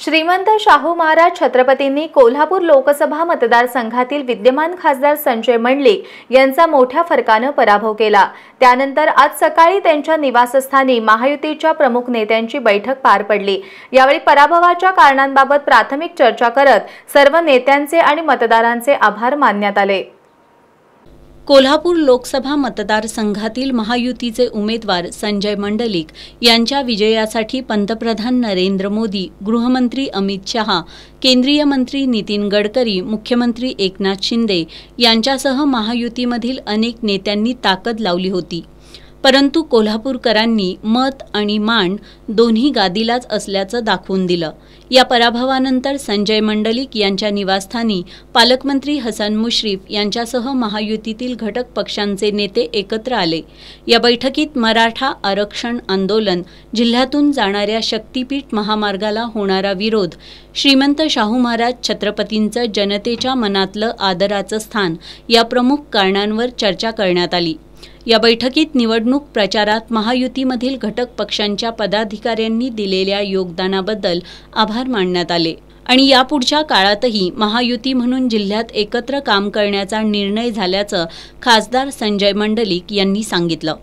श्रीमंत शाहू महाराज छत्रपतींनी कोल्हापूर लोकसभा मतदारसंघातील विद्यमान खासदार संजय मंडलिक यांचा मोठ्या फरकाने पराभव केला। त्यानंतर आज सकाळी त्यांच्या निवासस्थानी महायुतीच्या प्रमुख नेत्यांची बैठक पार पडली। यावेळी पराभवाच्या कारणांबाबत प्राथमिक चर्चा करत सर्व नेत्यांचे आणि मतदारांचे आभार मानण्यात आले। कोल्हापूर लोकसभा मतदारसंघातील महायुतीचे उमेदवार संजय मंडलिक यांच्या विजयासाठी पंतप्रधान नरेंद्र मोदी, गृहमंत्री अमित शहा, केंद्रीय मंत्री नितीन गडकरी, मुख्यमंत्री एकनाथ शिंदे यांच्यासह महायुतीमधील अनेक नेत्यांनी ताकद लावली होती। परंतु कोल्हापूरकरांनी मत आणि मान दोन्ही गादीलाच असल्याचं दाखवून दिलं। या पराभवानंतर संजय मंडलिक यांच्या निवासस्थानी पालकमंत्री हसन मुश्रीफ यांच्यासह महायुतीतील घटक पक्षांचे नेते एकत्र आले। या बैठकीत मराठा आरक्षण आंदोलन, जिल्ह्यातून जाणाऱ्या शक्तीपीठ महामार्गाला होणारा विरोध, श्रीमंत शाहू महाराज छत्रपतींचं जनतेच्या मनातलं आदराचं स्थान या प्रमुख कारणांवर चर्चा करण्यात आली। या बैठकीत निवडणूक प्रचारात महायुतीमधील घटक पक्षांच्या पदाधिकाऱ्यांनी दिलेल्या योगदानाबद्दल आभार मानण्यात आले आणि यापुढच्या काळातही महायुती म्हणून जिल्ह्यात एकत्र काम करण्याचा निर्णय झाल्याचं खासदार संजय मंडलिक यांनी सांगितलं।